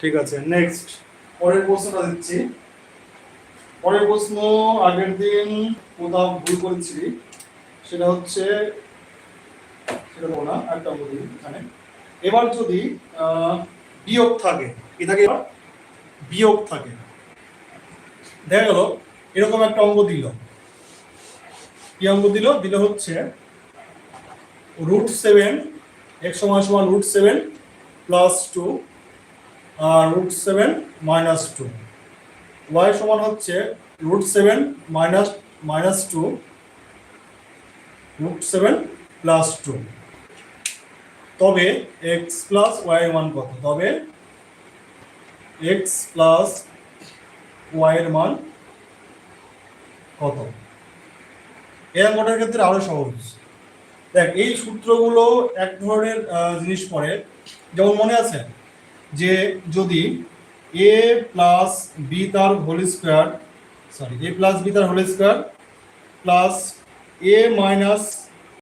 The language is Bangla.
ঠিক আছে, নেক্সট পরের প্রশ্নটা দিচ্ছি। পরের প্রশ্ন আগের দিন কোথাও ভুল করেছি, সেটা হচ্ছে সেটা বলো না, একটা বলি এখানে। এবার যদি বিয়োগ থাকে, কি থাকে? এবার বিয়োগ থাকে। দেখা গেল এরকম একটা অঙ্ক দিল। কি অঙ্ক দিল? দিল হচ্ছে √7 x সমান সমান √7 প্লাস 2 আর √7 মাইনাস 2, y সমান হচ্ছে √7 মাইনাস 2 √7 প্লাস 2। তবে x প্লাস y এর মান কত? তবে x প্লাস y এর মান কত? এই অঙ্কটার ক্ষেত্রে আরো সহজ। দেখ, এই সূত্রগুলো এক ধরনের জিনিস পড়ে, যেমন মনে আছে যে যদি a প্লাস বি তার whole square, sorry a plus B তার whole square plus a minus